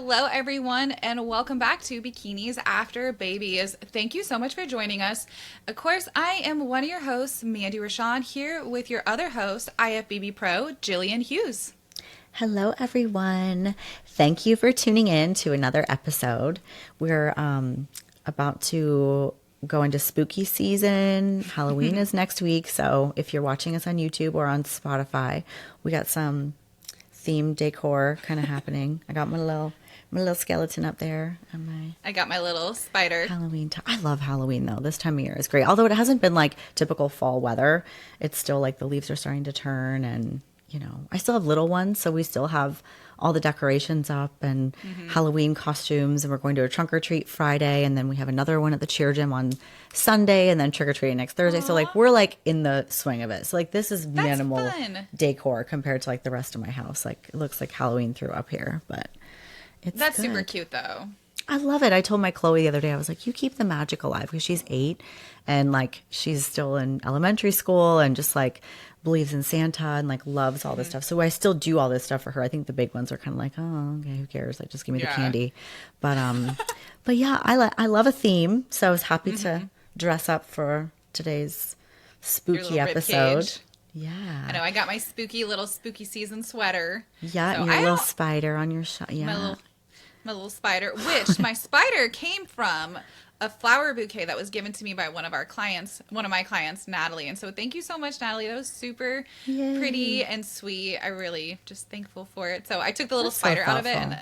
Hello, everyone, and welcome back to Bikinis After Babies. Thank you so much for joining us. Of course, I am one of your hosts, Mandy Rochon, here with your other host, IFBB Pro, Gillian Hughes. Hello, everyone. Thank you for tuning in to another episode. We're about to go into spooky season. Halloween is next week. So if you're watching us on YouTube or on Spotify, we got some themed decor kind of happening. I got my little skeleton up there and I got my little spider. Halloween. I love Halloween though. This time of year is great. Although it hasn't been like typical fall weather, it's still like the leaves are starting to turn and I still have little ones, so we still have all the decorations up and Halloween costumes, and we're going to a trunk or treat Friday, and then we have another one at the cheer gym on Sunday, and then trick or treating next Thursday. Aww. So like we're like in the swing of it. So like this is That's minimal fun. decor compared to like the rest of my house. Like it looks like Halloween threw up here, but That's good. super cute, though. I love it. I told my Chloe the other day, I was like, you keep the magic alive, because she's 8 and like she's still in elementary school and just like believes in Santa and like loves all this stuff. So I still do all this stuff for her. I think the big ones are kind of like, oh, okay, who cares? Like just give me the candy. But yeah, I love a theme. So I was happy to dress up for today's spooky episode. Yeah. I know. I got my little spooky season sweater. Yeah, So and your little spider on your yeah. My little spider, which my spider came from a flower bouquet that was given to me by one of my clients, Natalie. And so thank you so much, Natalie. That was super pretty and sweet. I really just thankful for it. So I took the little spider out of it, and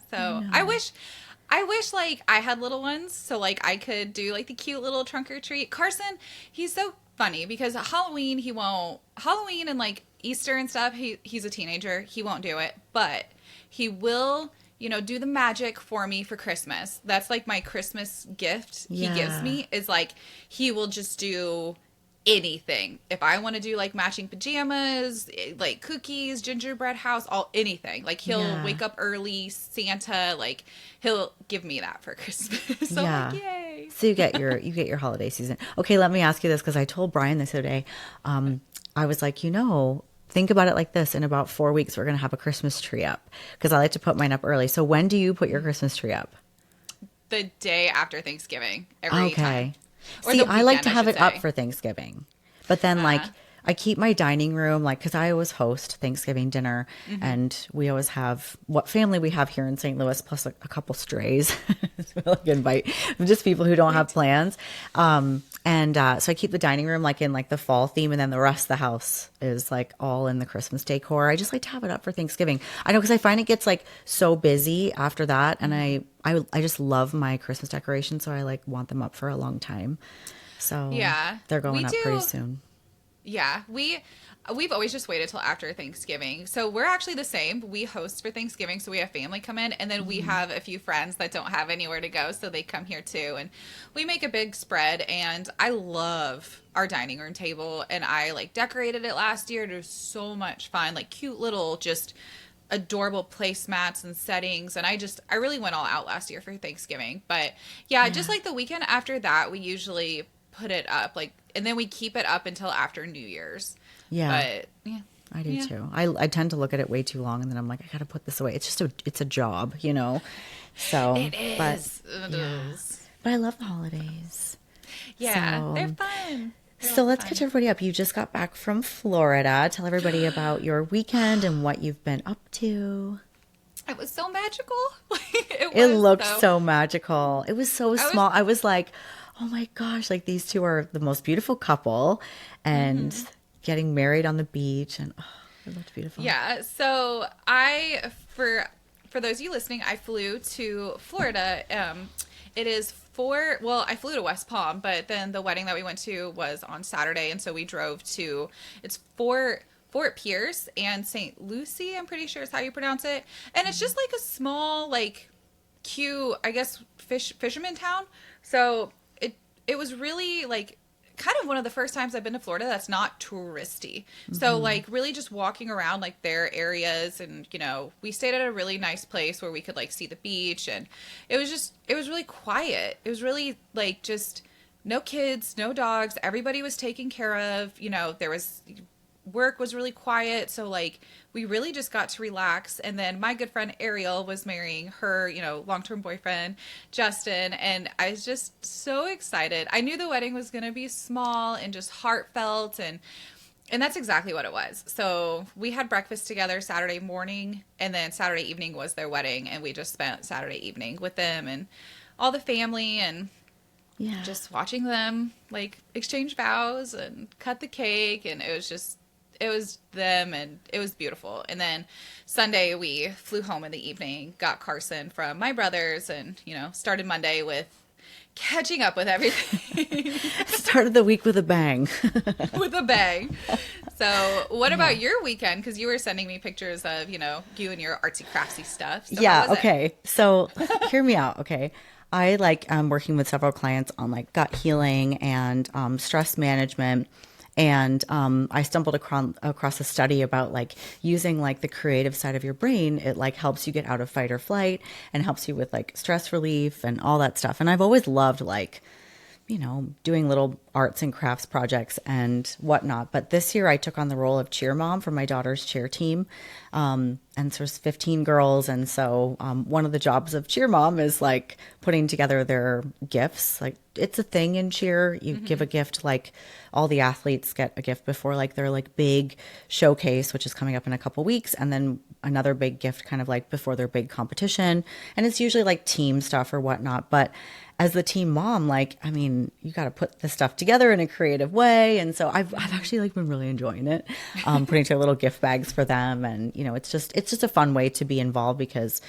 so I wish like I had little ones, so like I could do like the cute little trunk or treat. Carson, he's so funny because Halloween and like Easter and stuff, he's a teenager. He won't do it, but he will do the magic for me for Christmas. That's like my Christmas gift he gives me, is like he will just do anything. If I want to do like matching pajamas, like cookies, gingerbread house, anything. Like he'll wake up early, Santa, like he'll give me that for Christmas. So I'm like, yay. So you get your holiday season. Okay, let me ask you this, because I told Brian this other day. I was like, think about it like this. In about 4 weeks, we're going to have a Christmas tree up, because I like to put mine up early. So when do you put your Christmas tree up? The day after Thanksgiving, every time. Or see, I like to have it up for Thanksgiving. But then like I keep my dining room, like, because I always host Thanksgiving dinner, and we always have what family we have here in St. Louis, plus a couple strays. So like invite just people who don't have plans. So I keep the dining room like in like the fall theme, and then the rest of the house is like all in the Christmas decor. I just like to have it up for Thanksgiving. I know, because I find it gets like so busy after that, and I just love my Christmas decorations, so I like want them up for a long time. So they're going up pretty soon. Yeah, we've always just waited till after Thanksgiving. So we're actually the same. We host for Thanksgiving, so we have family come in, and then we have a few friends that don't have anywhere to go, so they come here too. And we make a big spread, and I love our dining room table, and I like decorated it last year. It was so much fun, like cute little just adorable placemats and settings, and I really went all out last year for Thanksgiving. But just like the weekend after that, we usually put it up, like, and then we keep it up until after New Year's. But I do too. I tend to look at it way too long, and then I'm like, I gotta put this away. It's just it's a job, So it is. It is. But I love the holidays. Yeah, they're fun. So let's catch everybody up. You just got back from Florida. Tell everybody about your weekend and what you've been up to. It was so magical. It looked so magical. It was so small. I was like, oh my gosh, like these two are the most beautiful couple, and getting married on the beach, and it looked beautiful. Yeah. So for those of you listening, I flew to Florida. It is I flew to West Palm, but then the wedding that we went to was on Saturday, and so we drove to, it's Fort Pierce and St. Lucie, I'm pretty sure is how you pronounce it. And it's just like a small, like, cute, I guess, fisherman town. So it was really, like, kind of one of the first times I've been to Florida that's not touristy. So like really just walking around like their areas, and we stayed at a really nice place where we could like see the beach, and it was really quiet. It was really like just no kids, no dogs. Everybody was taken care of. There was work was really quiet. So like we really just got to relax. And then my good friend Ariel was marrying her, you know, long-term boyfriend, Justin. And I was just so excited. I knew the wedding was going to be small and just heartfelt, and that's exactly what it was. So we had breakfast together Saturday morning, and then Saturday evening was their wedding, and we just spent Saturday evening with them and all the family, and just watching them like exchange vows and cut the cake, and it was them, and it was beautiful. And then Sunday we flew home in the evening, got Carson from my brothers, and, you know, started Monday with catching up with everything. Started the week with a bang. With a bang. So what about your weekend? Because you were sending me pictures of, you know, you and your artsy craftsy stuff. So okay. So hear me out. Okay. I working with several clients on like gut healing and stress management. And I stumbled across a study about like using like the creative side of your brain. It like helps you get out of fight or flight and helps you with like stress relief and all that stuff. And I've always loved like, you know, doing little arts and crafts projects and whatnot. But this year I took on the role of cheer mom for my daughter's cheer team. And so there's 15 girls. And so one of the jobs of cheer mom is like putting together their gifts. Like it's a thing in cheer. You give a gift, like all the athletes get a gift before like their like big showcase, which is coming up in a couple weeks. And then another big gift kind of like before their big competition. And it's usually like team stuff or whatnot. But as the team mom, like, I mean, you got to put this stuff together in a creative way. And so I've actually like been really enjoying it, putting together little gift bags for them. And, you know, it's just a fun way to be involved because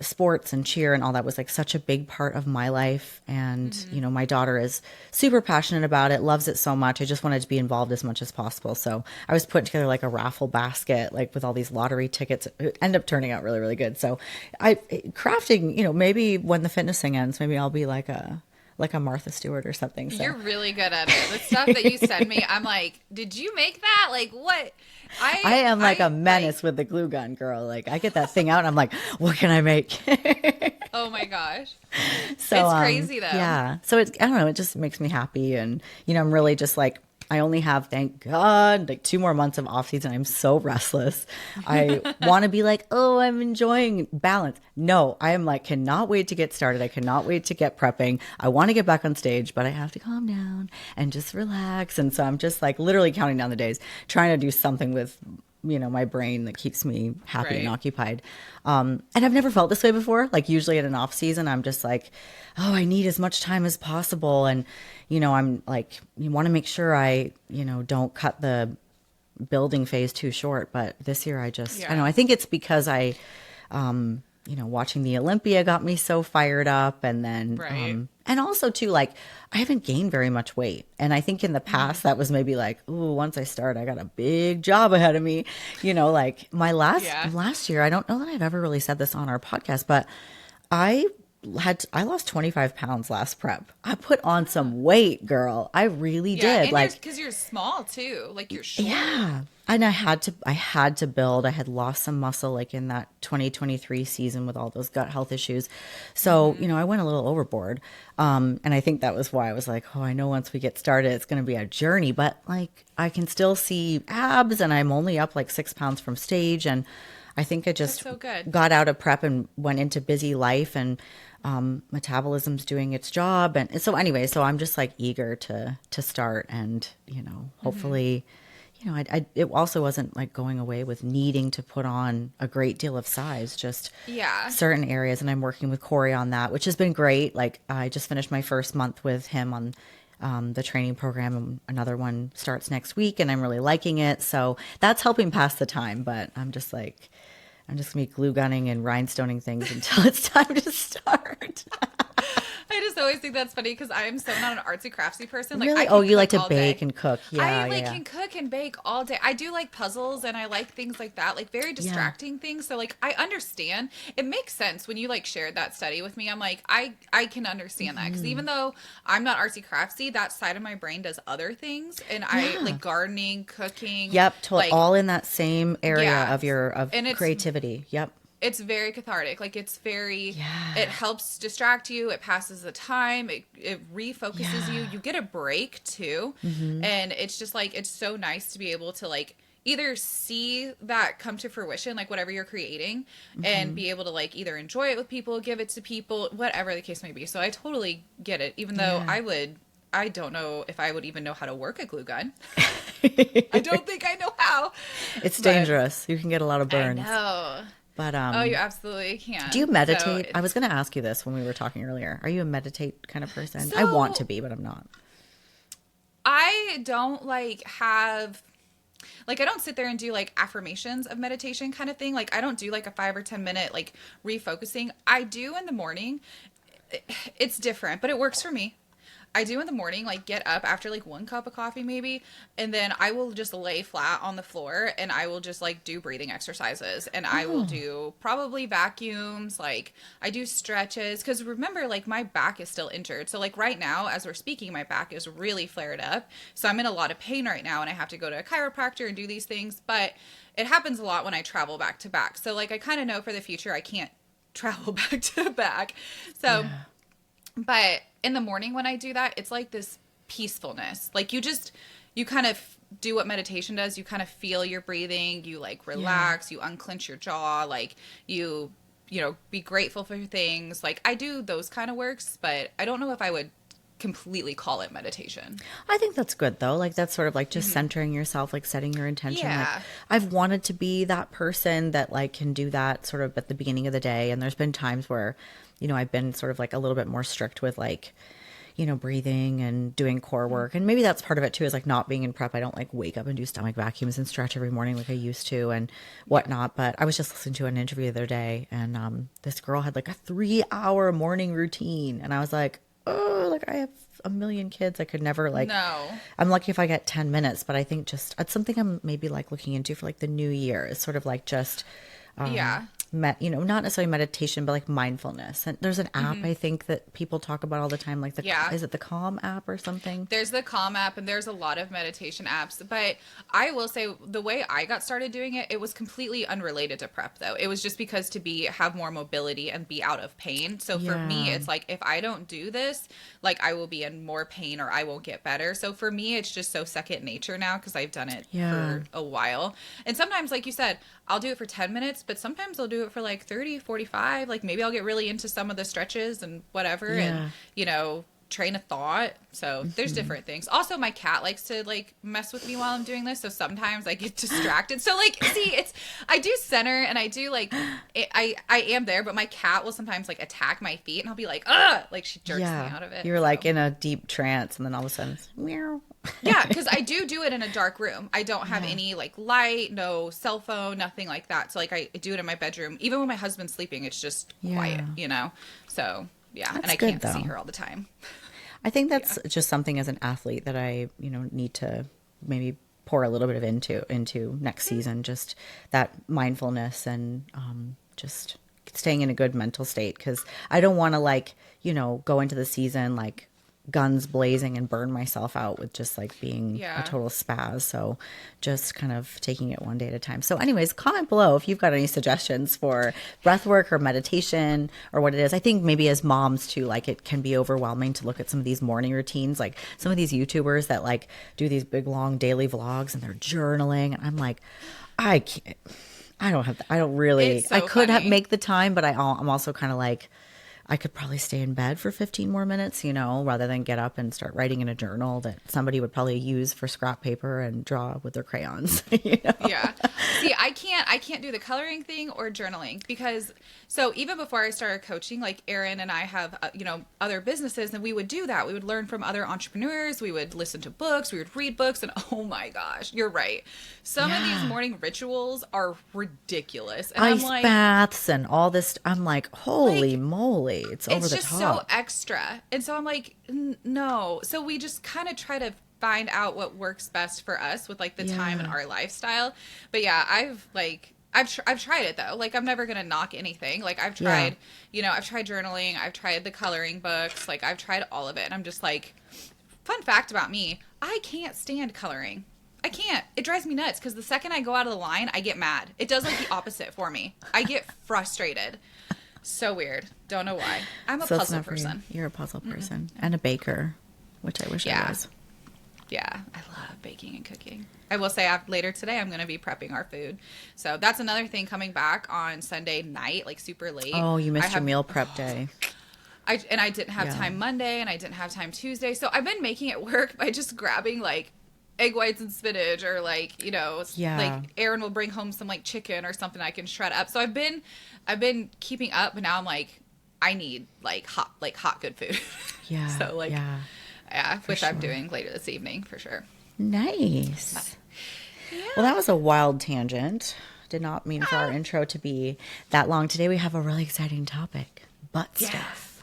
sports and cheer and all that was like such a big part of my life. And, you know, my daughter is super passionate about it, loves it so much. I just wanted to be involved as much as possible. So I was putting together like a raffle basket, like with all these lottery tickets. It ended up turning out really, really good. So crafting, you know, maybe when the fitness thing ends, maybe I'll be like a Martha Stewart or something. So. You're really good at it. The stuff that you send me, I'm like, did you make that? Like what? I am like a menace with the glue gun, girl. Like I get that thing out and I'm like, what can I make? Oh my gosh. So it's crazy though. Yeah. So I don't know, it just makes me happy. And, you know, I'm really just like, I only have, thank God, like 2 more months of off season. I'm so restless. I want to be like, oh, I'm enjoying balance. No, I am like, cannot wait to get started. I cannot wait to get prepping. I want to get back on stage, but I have to calm down and just relax. And so I'm just like literally counting down the days, trying to do something with, you know, my brain that keeps me happy and occupied. And I've never felt this way before. Like usually at an off season, I'm just like, oh, I need as much time as possible. And, you know, I'm like, you want to make sure I, you know, don't cut the building phase too short. But this year I just, I don't know, I think it's because you know, watching the Olympia got me so fired up. And then, and also too, like, I haven't gained very much weight. And I think in the past that was maybe like, ooh, once I start, I got a big job ahead of me. You know, like my last year, I don't know that I've ever really said this on our podcast, but I lost 25 pounds last prep. I put on some weight, girl. I really did. And like, because you're small too, like you're short. Yeah. And I had to build. I had lost some muscle like in that 2023 season with all those gut health issues. So, you know, I went a little overboard. And I think that was why I was like, oh, I know once we get started, it's going to be a journey, but like I can still see abs and I'm only up like 6 pounds from stage. And I think I just got out of prep and went into busy life, and metabolism's doing its job. And so anyway, so I'm just like eager to start, and, you know, hopefully, you know, it also wasn't like going away with needing to put on a great deal of size, just certain areas. And I'm working with Corey on that, which has been great. Like I just finished my first month with him on the training program, and another one starts next week, and I'm really liking it. So that's helping pass the time, but I'm just gonna be glue gunning and rhinestoning things until it's time to start. I just always think that's funny because I am so not an artsy craftsy person. Like, really? I you like to bake day. and cook? Yeah, I can cook and bake all day. I do like puzzles and I like things like that, like very distracting things. So like I understand. It makes sense when you like shared that study with me. I'm like, I can understand that because even though I'm not artsy craftsy, that side of my brain does other things, and I like gardening, cooking. Yep, like, all in that same area of creativity. Yep. It's very cathartic. Like it helps distract you. It passes the time. It refocuses you. You get a break too. And it's just like, it's so nice to be able to like either see that come to fruition, like whatever you're creating, and be able to like either enjoy it with people, give it to people, whatever the case may be. So I totally get it, even though I don't know if I would even know how to work a glue gun. I don't think I know how. It's dangerous. You can get a lot of burns. I know. But oh, you absolutely can. Do you meditate? So I was going to ask you this when we were talking earlier. Are you a meditate kind of person? So, I want to be, but I'm not. I don't like have... Like, I don't sit there and do, like, affirmations of meditation kind of thing. Like, I don't do, like, a 5 or 10 minute, like, refocusing. I do in the morning. It's different, but it works for me. I do in the morning, like, get up after, like, 1 cup of coffee maybe, and then I will just lay flat on the floor, and I will just, like, do breathing exercises, and I will do probably vacuums, like, I do stretches, because remember, like, my back is still injured, so, like, right now, as we're speaking, my back is really flared up, so I'm in a lot of pain right now, and I have to go to a chiropractor and do these things, but it happens a lot when I travel back to back, so, like, I kind of know for the future I can't travel back to back, so... Yeah. But in the morning when I do that, it's like this peacefulness. Like you kind of do what meditation does. You kind of feel your breathing. You like relax. You unclench your jaw. Like you know, be grateful for things. Like I do those kind of works, but I don't know if I would completely call it meditation. I think that's good though. Like that's sort of like just centering yourself, like setting your intention. Yeah. Like I've wanted to be that person that like can do that sort of at the beginning of the day. And there's been times where, you know, I've been sort of like a little bit more strict with like, you know, breathing and doing core work. And maybe that's part of it too, is like not being in prep. I don't like wake up and do stomach vacuums and stretch every morning like I used to and whatnot. But I was just listening to an interview the other day and this girl had like a 3-hour morning routine. And I was like, oh, like I have a million kids. I could never like, no. I'm lucky if I get 10 minutes, but I think just, it's something I'm maybe like looking into for like the new year is sort of like just, you know, not necessarily meditation, but like mindfulness. And there's an app I think that people talk about all the time, like is it the Calm app or something? There's the Calm app, and there's a lot of meditation apps. But I will say the way I got started doing it, it was completely unrelated to prep, though. It was just because to have more mobility and be out of pain. So for me, it's like if I don't do this, like I will be in more pain or I won't get better. So for me, it's just so second nature now because I've done it for a while. And sometimes, like you said, I'll do it for 10 minutes, but sometimes I'll do it for like 30, 45. Like maybe I'll get really into some of the stretches and whatever and, you know, train of thought. So there's different things. Also, my cat likes to like mess with me while I'm doing this. So sometimes I get distracted. So like, see, I do center and I do like, I am there, but my cat will sometimes like attack my feet and I'll be like, ugh, like she jerks me out of it. You're like in a deep trance and then all of a sudden it's meow. Yeah, because I do it in a dark room. I don't have any like light, no cell phone, nothing like that. So like I do it in my bedroom. Even when my husband's sleeping, it's just quiet, you know? So yeah, that's and I can't see her all the time. I think that's just something as an athlete that I, you know, need to maybe pour a little bit of into next season. Just that mindfulness and just staying in a good mental state. Because I don't want to like, you know, go into the season like guns blazing and burn myself out with just like being a total spaz. So just kind of taking it one day at a time. So anyways, comment below if you've got any suggestions for breath work or meditation or what it is. I think maybe as moms too, like it can be overwhelming to look at some of these morning routines, like some of these YouTubers that like do these big long daily vlogs and they're journaling. And I'm like, I can't, I don't really, so I could make the time, but I'm also kind of like, I could probably stay in bed for 15 more minutes, you know, rather than get up and start writing in a journal that somebody would probably use for scrap paper and draw with their crayons. You know? Yeah. See, I can't do the coloring thing or journaling because so even before I started coaching, like Erin and I have, you know, other businesses and we would do that. We would learn from other entrepreneurs. We would listen to books. We would read books and oh my gosh, you're right. Some of these morning rituals are ridiculous. And ice baths and all this. I'm like, holy moly. It's over the top. It's just so extra. And so I'm like, no. So we just kind of try to find out what works best for us with like the time and our lifestyle. But yeah, I've tried it though. Like I'm never going to knock anything. Like I've tried, you know, I've tried journaling. I've tried the coloring books. Like I've tried all of it. And I'm just like, fun fact about me, I can't stand coloring. I can't. It drives me nuts because the second I go out of the line, I get mad. It does like the opposite for me. I get frustrated. So weird. Don't know why. I'm a puzzle person. You're a puzzle person and a baker, which I wish I was. Yeah, I love baking and cooking. I will say later today I'm going to be prepping our food. So that's another thing coming back on Sunday night, like super late. Oh, you missed your meal prep day. I didn't have time Monday and I didn't have time Tuesday. So I've been making it work by just grabbing like egg whites and spinach, or like, you know, like Aaron will bring home some like chicken or something I can shred up. So I've been keeping up, but now I'm like, I need like hot good food. Yeah. So like, yeah, which I'm doing later this evening for sure. Nice. Well, that was a wild tangent. Did not mean for our intro to be that long. Today we have a really exciting topic. Butt stuff.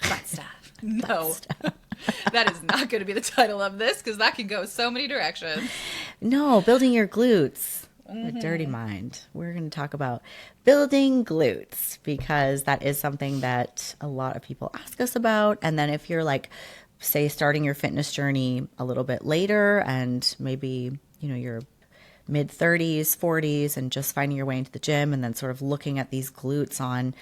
Butt stuff. No. That is not going to be the title of this, because that can go so many directions. No, building your glutes. A dirty mind. We're going to talk about building glutes, because that is something that a lot of people ask us about. And then if you're like, say, starting your fitness journey a little bit later, and maybe, you know, you're mid 30s, 40s, and just finding your way into the gym, and then sort of looking at these glutes on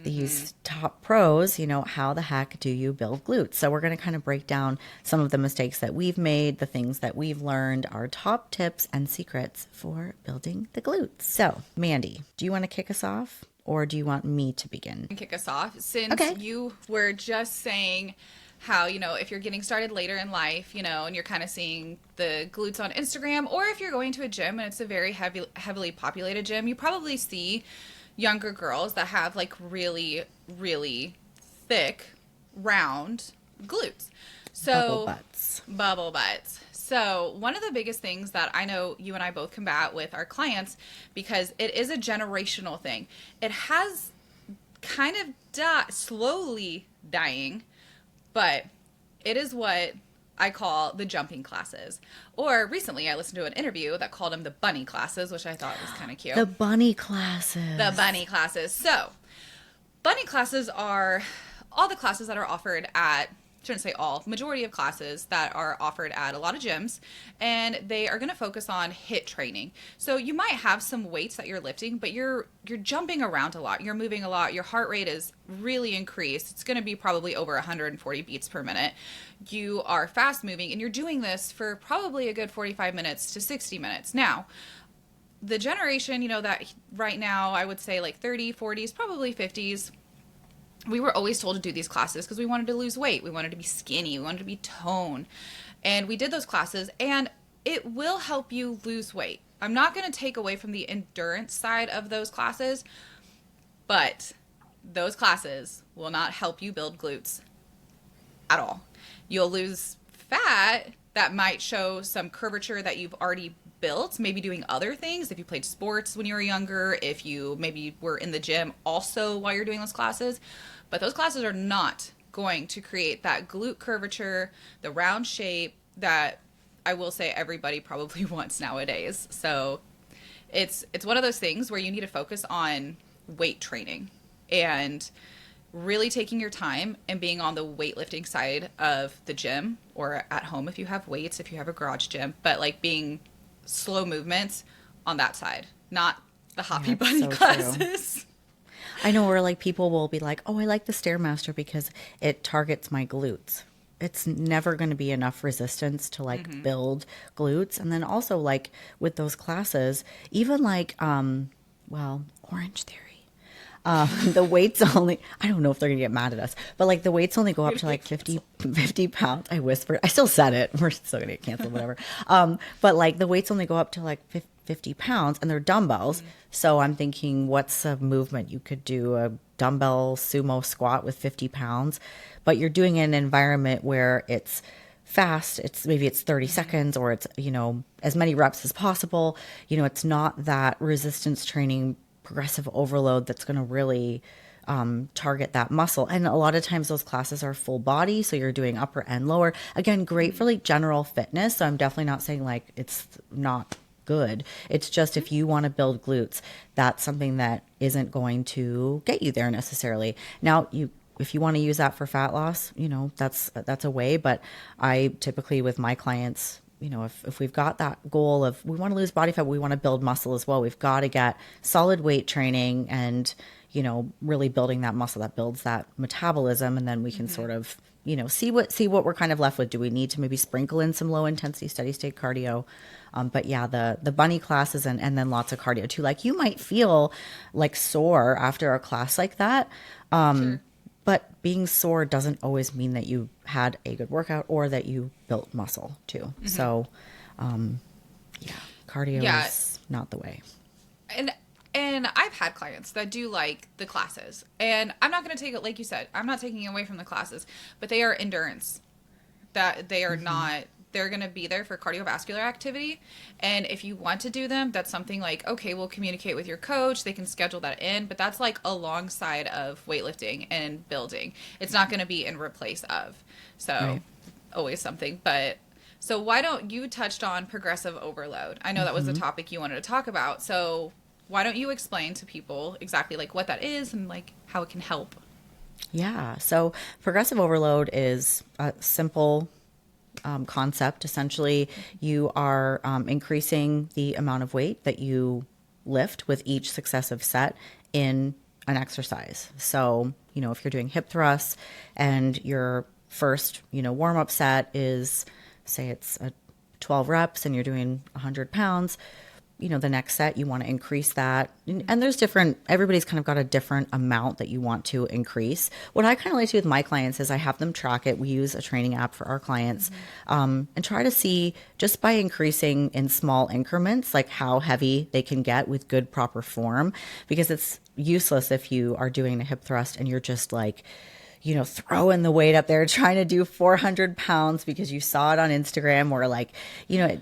these top pros, you know, how the heck do you build glutes? So we're going to kind of break down some of the mistakes that we've made, the things that we've learned, our top tips and secrets for building the glutes. So, Mandy, do you want to kick us off, or do you want me to begin? Kick us off, since you were just saying how, you know, if you're getting started later in life, you know, and you're kind of seeing the glutes on Instagram, or if you're going to a gym and it's a very heavily populated gym, you probably see younger girls that have like really, really thick, round glutes. So bubble butts. So one of the biggest things that I know you and I both combat with our clients, because it is a generational thing. It has kind of slowly dying, but it is what I call the jumping classes. Or recently I listened to an interview that called them the bunny classes, which I thought was kind of cute. The bunny classes. The bunny classes. So bunny classes are all the classes that are offered at, shouldn't say all, majority of classes that are offered at a lot of gyms, and they are going to focus on HIIT training. So you might have some weights that you're lifting, but you're jumping around a lot, you're moving a lot, your heart rate is really increased. It's going to be probably over 140 beats per minute. You are fast moving, and you're doing this for probably a good 45 minutes to 60 minutes. Now, the generation, you know, that right now I would say like 30, 40s, probably 50s, we were always told to do these classes because we wanted to lose weight. We wanted to be skinny. We wanted to be toned. And we did those classes, and it will help you lose weight. I'm not going to take away from the endurance side of those classes, but those classes will not help you build glutes at all. You'll lose fat that might show some curvature that you've already built, maybe doing other things. If you played sports when you were younger, if you maybe were in the gym also while you're doing those classes. But those classes are not going to create that glute curvature, the round shape that I will say everybody probably wants nowadays. So it's one of those things where you need to focus on weight training and really taking your time and being on the weightlifting side of the gym, or at home if you have weights, if you have a garage gym, but like being slow movements on that side, not the hoppy bunny classes. True. I know where like people will be like, oh, I like the Stairmaster because it targets my glutes. It's never going to be enough resistance to like build glutes. And then also like with those classes, even like, Orange Theory. The weights only, I don't know if they're gonna get mad at us, but like the weights only go up to like 50 pounds. I whispered, I still said it. We're still gonna get canceled, whatever. But like the weights only go up to like 50 pounds, and they're dumbbells. So I'm thinking, what's a movement you could do? A dumbbell sumo squat with 50 pounds, but you're doing it in an environment where it's fast. It's 30 seconds, or it's, you know, as many reps as possible. You know, it's not that resistance training progressive overload that's going to really target that muscle. And a lot of times those classes are full body, so you're doing upper and lower. Again, great for like general fitness. So I'm definitely not saying like it's not good. It's just if you want to build glutes, that's something that isn't going to get you there necessarily. Now, if you want to use that for fat loss, you know, that's a way. But I typically with my clients, if we've got that goal of we want to lose body fat, but we want to build muscle as well, we've got to get solid weight training and, really building that muscle that builds that metabolism. And then we can sort of, see what we're kind of left with. Do we need to maybe sprinkle in some low intensity steady state cardio? But yeah, the bunny classes and then lots of cardio too. Like you might feel like sore after a class like that. Sure. But being sore doesn't always mean that you had a good workout or that you built muscle too. So, cardio is not the way. And I've had clients that do like the classes, and I'm not going to take it, like you said, I'm not taking away from the classes, but they are endurance, that they are not, they're going to be there for cardiovascular activity. And if you want to do them, that's something like, okay, we'll communicate with your coach. They can schedule that in, but that's like alongside of weightlifting and building. It's not going to be in replace of. So always something. But so why don't you touched on progressive overload? I know that was the topic you wanted to talk about. So why don't you explain to people exactly like what that is and like how it can help? Yeah. So progressive overload is a simple concept. Essentially, you are increasing the amount of weight that you lift with each successive set in an exercise. So, if you're doing hip thrusts and your first, warm-up set is, say it's 12 reps and you're doing 100 pounds, the next set, you want to increase that. And there's everybody's kind of got a different amount that you want to increase. What I kind of like to do with my clients is I have them track it. We use a training app for our clients and try to see just by increasing in small increments, like how heavy they can get with good, proper form, because it's useless if you are doing a hip thrust and you're just like, throwing the weight up there, trying to do 400 pounds because you saw it on Instagram, or like,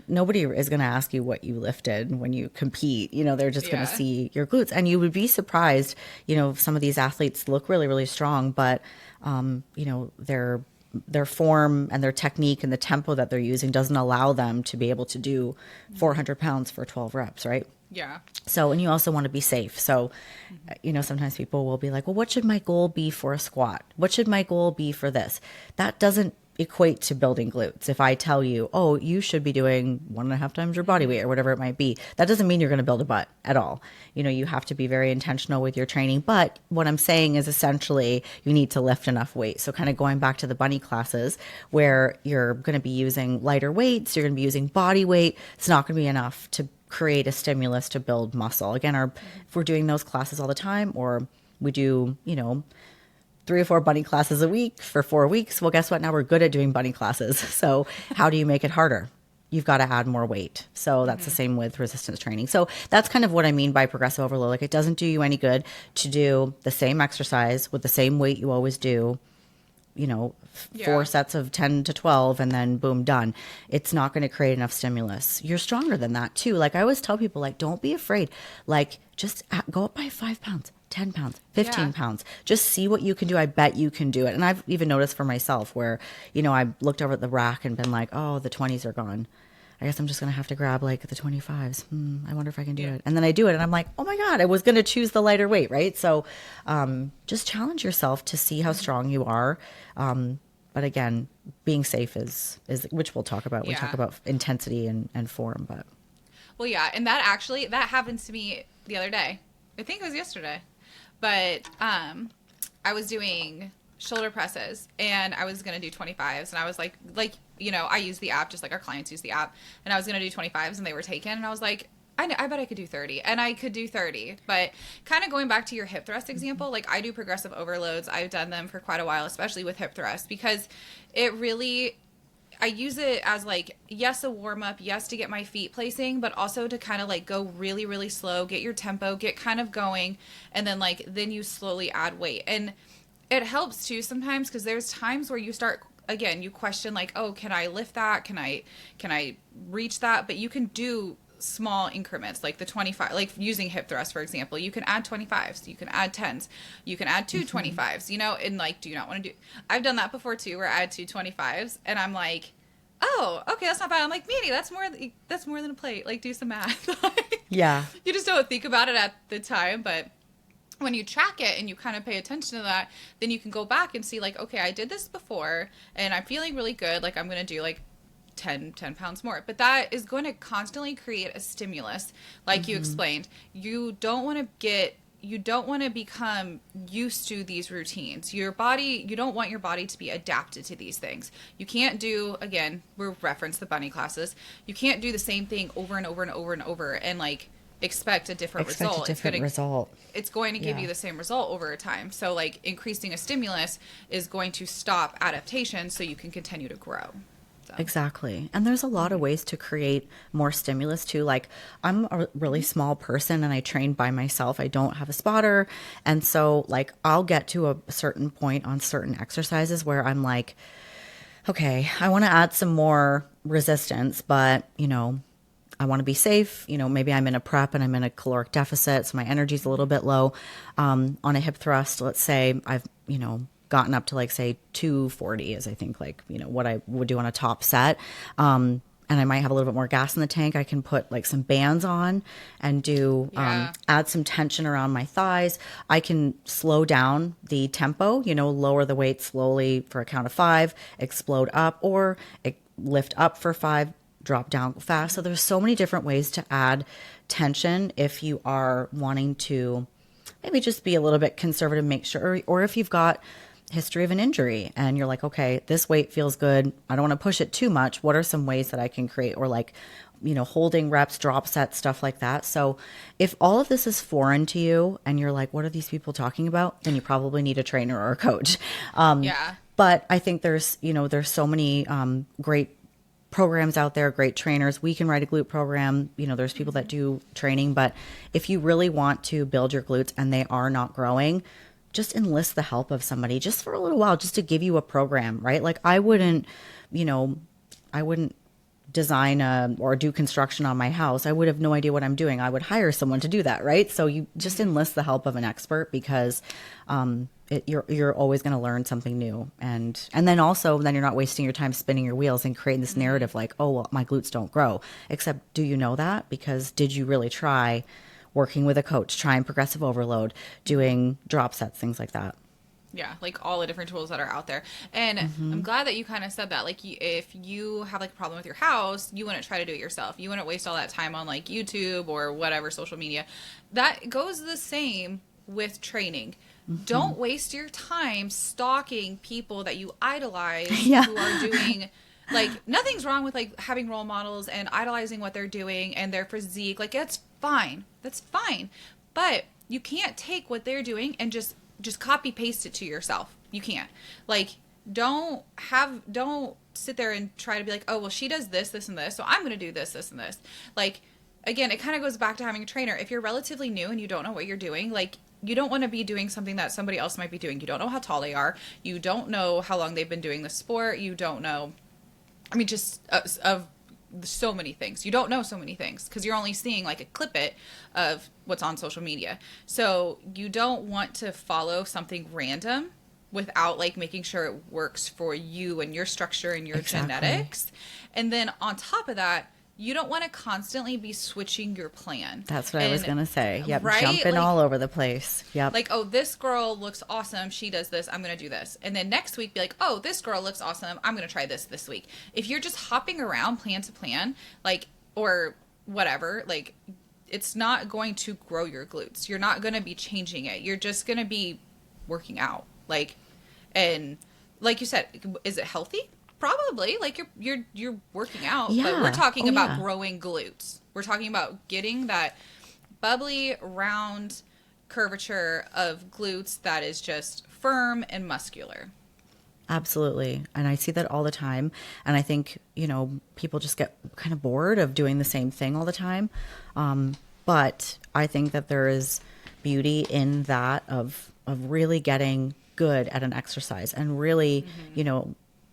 nobody is going to ask you what you lifted when you compete. They're just going to see your glutes. And you would be surprised, some of these athletes look really, really strong, but, their form and their technique and the tempo that they're using doesn't allow them to be able to do 400 pounds for 12 reps, right? Yeah. So, and you also want to be safe. So, sometimes people will be like, well, what should my goal be for a squat? What should my goal be for this? That doesn't equate to building glutes. If I tell you, oh, you should be doing 1.5 times your body weight or whatever it might be, that doesn't mean you're going to build a butt at all. You have to be very intentional with your training. But what I'm saying is essentially you need to lift enough weight. So kind of going back to the bunny classes where you're going to be using lighter weights, you're going to be using body weight. It's not going to be enough to create a stimulus to build muscle. Again, if we're doing those classes all the time, or we do, 3 or 4 bunny classes a week for 4 weeks, well, guess what? Now we're good at doing bunny classes. So how do you make it harder? You've got to add more weight. So that's the same with resistance training. So that's kind of what I mean by progressive overload. Like, it doesn't do you any good to do the same exercise with the same weight you always do, 4 sets of 10 to 12 and then boom, done. It's not going to create enough stimulus. You're stronger than that too. Like, I always tell people, like, don't be afraid. Like, just go up by 5 pounds, 10 pounds, 15 pounds. Just see what you can do. I bet you can do it. And I've even noticed for myself where, I looked over at the rack and been like, oh, the 20s are gone. I guess I'm just going to have to grab like the 25s. I wonder if I can do it. And then I do it and I'm like, oh my God, I was going to choose the lighter weight, right? So just challenge yourself to see how strong you are. But again, being safe is which we'll talk about. We talk about intensity and form, but. Well, yeah. And that happened to me the other day. I think it was yesterday, but I was doing shoulder presses and I was going to do 25s, and I was like, I use the app just like our clients use the app, and I was going to do 25s and they were taken, and I was like, I bet I could do 30, and I could do 30. But kind of going back to your hip thrust example, like, I do progressive overloads. I've done them for quite a while, especially with hip thrust, because it really, I use it as like, yes, a warm up, yes, to get my feet placing, but also to kind of like go really, really slow, get your tempo, get kind of going. And then you slowly add weight. And it helps too sometimes, because there's times where you start, again, you question like, oh, can I lift that? Can I reach that? But you can do small increments, like the 25, like using hip thrust, for example, you can add 25s, you can add 10s, you can add 25s, and like, do you not want to do, I've done that before too, where I add 25s and I'm like, oh, okay, that's not bad. I'm like, Mandy, that's more than a plate. Like, do some math. Yeah. You just don't think about it at the time, but when you track it and you kind of pay attention to that, then you can go back and see like, okay, I did this before and I'm feeling really good. Like, I'm going to do like 10 pounds more. But that is going to constantly create a stimulus. Like you explained, you don't want to become used to these routines. You don't want your body to be adapted to these things. You can't do, again, we'll reference the bunny classes. You can't do the same thing over and over and over and over and like expect a different result. It's going to give you the same result over time. So like increasing a stimulus is going to stop adaptation so you can continue to grow. So. Exactly. And there's a lot of ways to create more stimulus too. Like I'm a really small person and I train by myself. I don't have a spotter. And so like I'll get to a certain point on certain exercises where I'm like, okay, I want to add some more resistance, but you know, I want to be safe. You know, maybe I'm in a prep and I'm in a caloric deficit. So my energy's a little bit low. On a hip thrust, let's say I've, you know, gotten up to like say 240 is I think like, you know, what I would do on a top set. And I might have a little bit more gas in the tank. I can put like some bands on and do, add some tension around my thighs. I can slow down the tempo, you know, lower the weight slowly for a count of 5, explode up, or lift up for 5, drop down fast. So there's so many different ways to add tension if you are wanting to maybe just be a little bit conservative, make sure, or if you've got history of an injury and you're like, okay, this weight feels good. I don't want to push it too much. What are some ways that I can create, or like, you know, holding reps, drop sets, stuff like that. So if all of this is foreign to you and you're like, what are these people talking about? Then you probably need a trainer or a coach. But I think there's so many great programs out there, great trainers. We can write a glute program. You know, there's people that do training, but if you really want to build your glutes and they are not growing, just enlist the help of somebody just for a little while, just to give you a program, right? Like I wouldn't design or do construction on my house. I would have no idea what I'm doing. I would hire someone to do that, right? So you just enlist the help of an expert, because you're always going to learn something new, and then you're not wasting your time spinning your wheels and creating this narrative like, oh well, my glutes don't grow. Except, do you know that? Because did you really try working with a coach, trying progressive overload, doing drop sets, things like that? Yeah, like all the different tools that are out there. And I'm glad that you kind of said that. Like, if you have like a problem with your house, you wouldn't try to do it yourself. You wouldn't waste all that time on like YouTube or whatever social media. That goes the same with training. Don't waste your time stalking people that you idolize who are doing, like, nothing's wrong with like having role models and idolizing what they're doing and their physique. Like, that's fine. That's fine. But you can't take what they're doing and just copy paste it to yourself. You can't. Like, don't sit there and try to be like, oh, well, she does this, this, and this, so I'm going to do this, this, and this. Like, again, it kind of goes back to having a trainer. If you're relatively new and you don't know what you're doing, like, you don't want to be doing something that somebody else might be doing. You don't know how tall they are. You don't know how long they've been doing the sport. You don't know, I mean, just of so many things. You don't know so many things because you're only seeing like a clip of what's on social media. So you don't want to follow something random without like making sure it works for you and your structure and your genetics. And then on top of that, you don't want to constantly be switching your plan. That's what I was going to say. Yep. Right? Jumping like, all over the place. Yep. Like, oh, this girl looks awesome. She does this. I'm going to do this. And then next week be like, oh, this girl looks awesome. I'm going to try this week. If you're just hopping around plan to plan, like, or whatever, like, it's not going to grow your glutes. You're not going to be changing it. You're just going to be working out. Like, and like you said, is it healthy? Probably. Like, you're working out, but we're talking about growing glutes. We're talking about getting that bubbly, round curvature of glutes that is just firm and muscular. Absolutely. And I see that all the time. And I think, people just get kind of bored of doing the same thing all the time. But I think that there is beauty in that of really getting good at an exercise and really,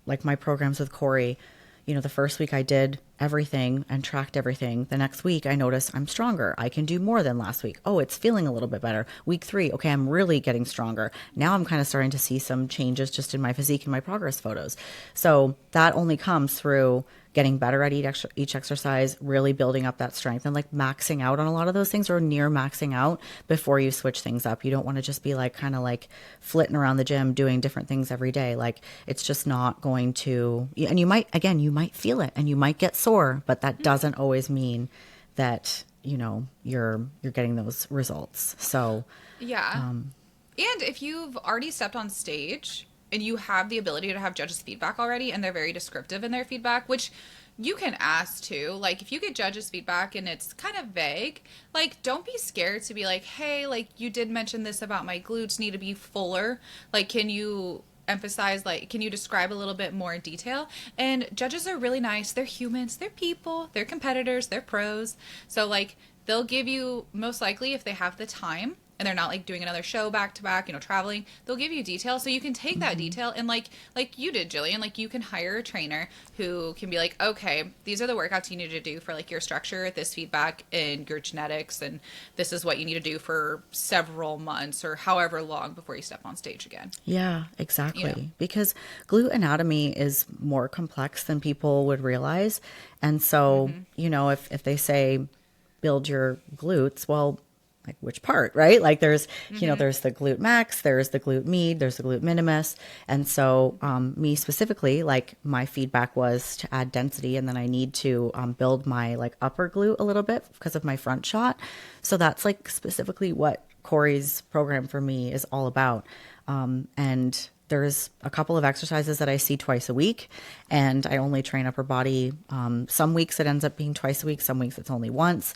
like my programs with Corey, the first week I did everything and tracked everything, the next week I notice I'm stronger. I can do more than last week. Oh, it's feeling a little bit better. Week 3, okay, I'm really getting stronger. Now I'm kind of starting to see some changes just in my physique and my progress photos. So that only comes through getting better at each exercise, really building up that strength and like maxing out on a lot of those things or near maxing out before you switch things up. You don't want to just be like kind of like flitting around the gym doing different things every day. Like it's just not going to, and you might feel it and you might get sore, but that doesn't always mean that, you're getting those results. So, yeah. And if you've already stepped on stage and you have the ability to have judges' feedback already, and they're very descriptive in their feedback, which you can ask too. Like, if you get judges' feedback and it's kind of vague, like, don't be scared to be like, hey, like, you did mention this about my glutes need to be fuller. Like, can you emphasize, like, can you describe a little bit more in detail? And judges are really nice. They're humans. They're people. They're competitors. They're pros. So, like, they'll give you, most likely, if they have the time, and they're not like doing another show back to back, traveling, they'll give you detail so you can take that detail and like you did, Gillian, like you can hire a trainer who can be like, okay, these are the workouts you need to do for like your structure, this feedback, and your genetics, and this is what you need to do for several months or however long before you step on stage again. Yeah, exactly. Because glute anatomy is more complex than people would realize. And so, if they say build your glutes, well, like which part, right? Like there's, there's the glute max, there's the glute med, there's the glute minimus. And so me specifically, like my feedback was to add density, and then I need to build my like upper glute a little bit because of my front shot. So that's like specifically what Corey's program for me is all about. And there's a couple of exercises that I see twice a week, and I only train upper body. Some weeks it ends up being twice a week. Some weeks it's only once.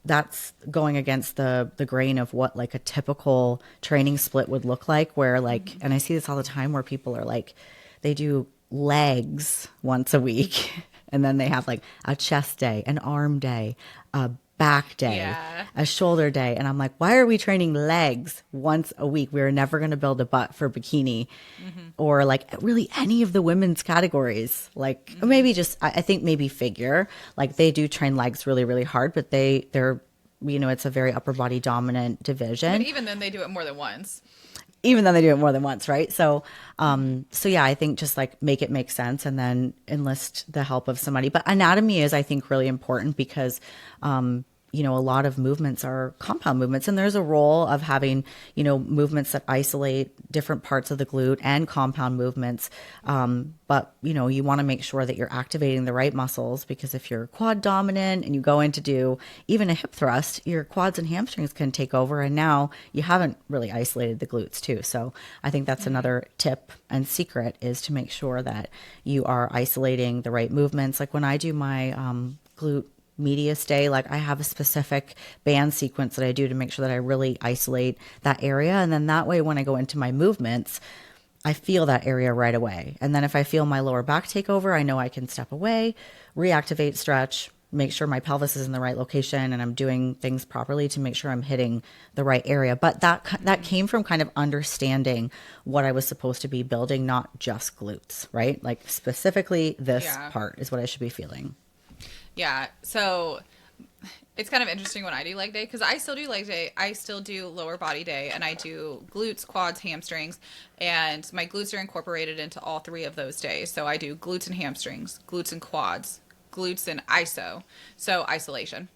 That's going against the grain of what like a typical training split would look like, where like, and I see this all the time where people are like, they do legs once a week and then they have like a chest day, an arm day, a back day, a shoulder day. And I'm like, why are we training legs once a week? We're never going to build a butt for bikini or like really any of the women's categories. Like maybe just, I think maybe figure, like they do train legs really, really hard, but they're, it's a very upper body dominant division. But even then they do it more than once. Right? So, yeah, I think just like make it make sense and then enlist the help of somebody. But anatomy is, I think, really important because, a lot of movements are compound movements, and there's a role of having, movements that isolate different parts of the glute and compound movements. But, you want to make sure that you're activating the right muscles, because if you're quad dominant and you go in to do even a hip thrust, your quads and hamstrings can take over. And now you haven't really isolated the glutes too. So I think that's another tip and secret, is to make sure that you are isolating the right movements. Like when I do my glute medius day, like I have a specific band sequence that I do to make sure that I really isolate that area. And then that way, when I go into my movements, I feel that area right away. And then if I feel my lower back take over, I know I can step away, reactivate, stretch, make sure my pelvis is in the right location, and I'm doing things properly to make sure I'm hitting the right area. But that came from kind of understanding what I was supposed to be building, not just glutes, right? Like specifically this part is what I should be feeling. Yeah, so it's kind of interesting when I do leg day, because I still do leg day. I still do lower body day, and I do glutes, quads, hamstrings, and my glutes are incorporated into all 3 of those days. So I do glutes and hamstrings, glutes and quads, glutes and iso, so isolation.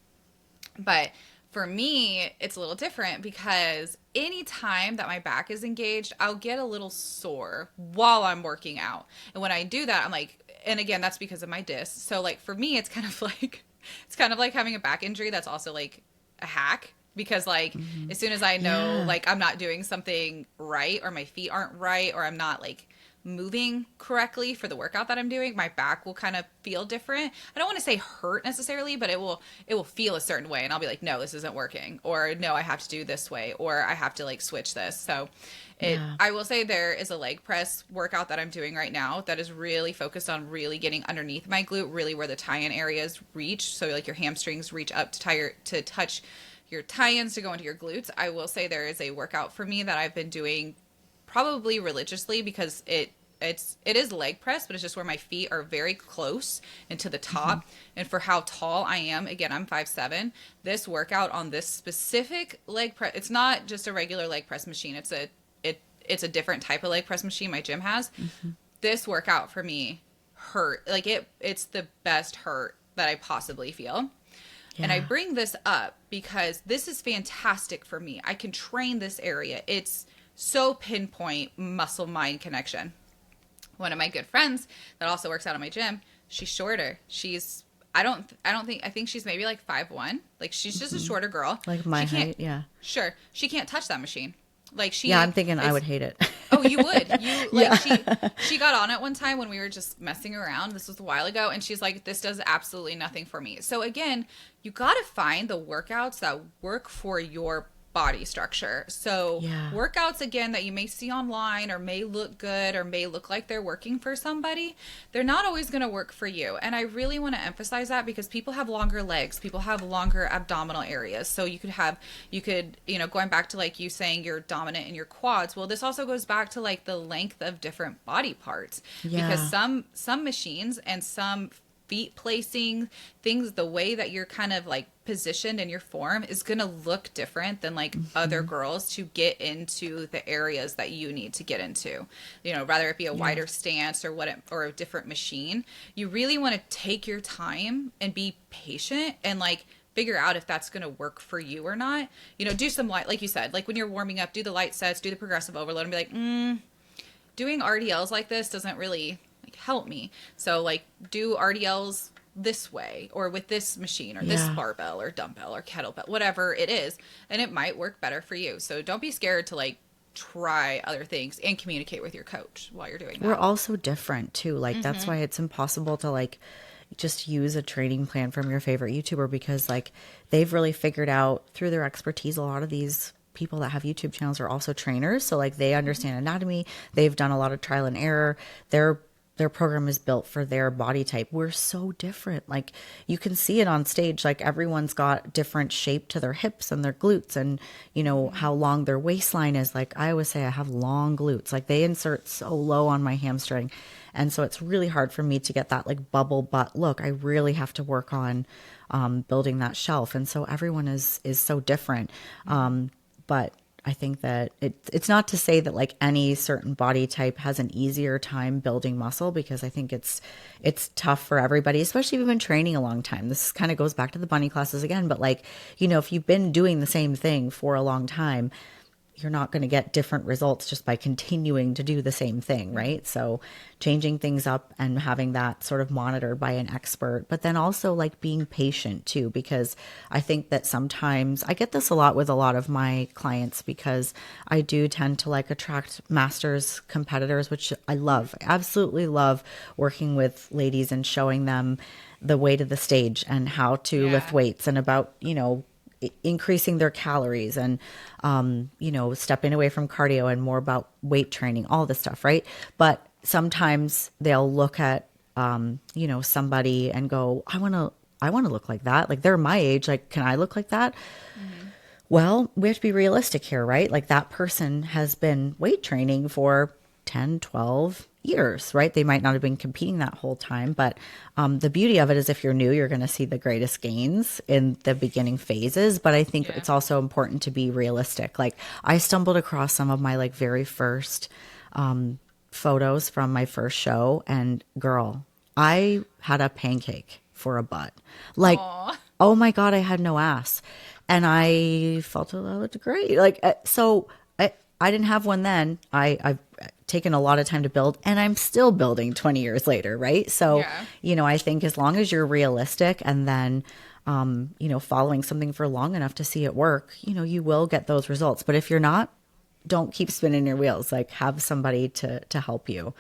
But for me, it's a little different, because anytime that my back is engaged, I'll get a little sore while I'm working out. And when I do that, I'm like, and again, that's because of my disc. So like for me, it's kind of like having a back injury that's also like a hack, because like as soon as I know like I'm not doing something right, or my feet aren't right, or I'm not like moving correctly for the workout that I'm doing, my back will kind of feel different. I don't want to say hurt necessarily, but it will feel a certain way, and I'll be like, no, this isn't working, or no, I have to do this way, or I have to like switch this. So I will say there is a leg press workout that I'm doing right now that is really focused on really getting underneath my glute, really where the tie-in areas reach. So like your hamstrings reach up to touch your tie-ins to go into your glutes. I will say there is a workout for me that I've been doing probably religiously, because it it is leg press, but it's just where my feet are very close and to the top. And for how tall I am, again, I'm 5'7". This workout on this specific leg press, it's not just a regular leg press machine. It's a different type of leg press machine my gym has. This workout for me hurt. Like it's the best hurt that I possibly feel. Yeah. And I bring this up because this is fantastic for me. I can train this area. It's so pinpoint muscle mind connection. One of my good friends that also works out in my gym, she's shorter. I think she's maybe like 5'1". Like she's just a shorter girl. Like my height, yeah. Sure. She can't touch that machine. Like I'm thinking I would hate it. Oh, you would. She got on it one time when we were just messing around. This was a while ago, and she's like, "This does absolutely nothing for me." So again, you got to find the workouts that work for your body structure. So workouts, again, that you may see online or may look good or may look like they're working for somebody, they're not always going to work for you. And I really want to emphasize that because people have longer legs, people have longer abdominal areas. So you could, going back to like you saying you're dominant in your quads. Well, this also goes back to like the length of different body parts because some machines and some feet placing things, the way that you're kind of like positioned in your form is going to look different than like other girls to get into the areas that you need to get into, rather it be a wider stance or a different machine. You really want to take your time and be patient and like figure out if that's going to work for you or not. Do some light, like you said, like when you're warming up, do the light sets, do the progressive overload and be like, doing RDLs like this doesn't really help me. So like do RDLs this way or with this machine or this barbell or dumbbell or kettlebell, whatever it is, and it might work better for you. So don't be scared to like try other things and communicate with your coach while you're doing that. We're also different too. Like that's why it's impossible to like just use a training plan from your favorite YouTuber because like they've really figured out through their expertise. A lot of these people that have YouTube channels are also trainers. So like they understand anatomy. They've done a lot of trial and error. Their program is built for their body type. We're so different. Like you can see it on stage, like everyone's got different shape to their hips and their glutes and, how long their waistline is. Like I always say I have long glutes, like they insert so low on my hamstring. And so it's really hard for me to get that like bubble butt look. I really have to work on building that shelf. And so everyone is so different. But I think that it's not to say that like any certain body type has an easier time building muscle because I think it's tough for everybody, especially if you've been training a long time. This kind of goes back to the bunny classes again, but like, if you've been doing the same thing for a long time, you're not going to get different results just by continuing to do the same thing, right? So changing things up and having that sort of monitored by an expert, but then also like being patient too, because I think that sometimes I get this a lot with a lot of my clients because I do tend to like attract masters competitors, which I love. I absolutely love working with ladies and showing them the way to the stage and how to lift weights and about, increasing their calories and, stepping away from cardio and more about weight training, all this stuff. Right. But sometimes they'll look at, somebody and go, I want to look like that. Like they're my age. Like, can I look like that? Mm-hmm. Well, we have to be realistic here, right? Like that person has been weight training for 10, 12 years, right? They might not have been competing that whole time, but the beauty of it is if you're new, you're going to see the greatest gains in the beginning phases. But I think it's also important to be realistic. Like I stumbled across some of my like very first photos from my first show, and girl, I had a pancake for a butt. Like, oh my God, I had no ass. And I felt I looked great. Like, so I didn't have one then. I've taken a lot of time to build, and I'm still building 20 years later, right? So, I think as long as you're realistic and then, following something for long enough to see it work, you will get those results. But if you're not, don't keep spinning your wheels. Like have somebody to help you.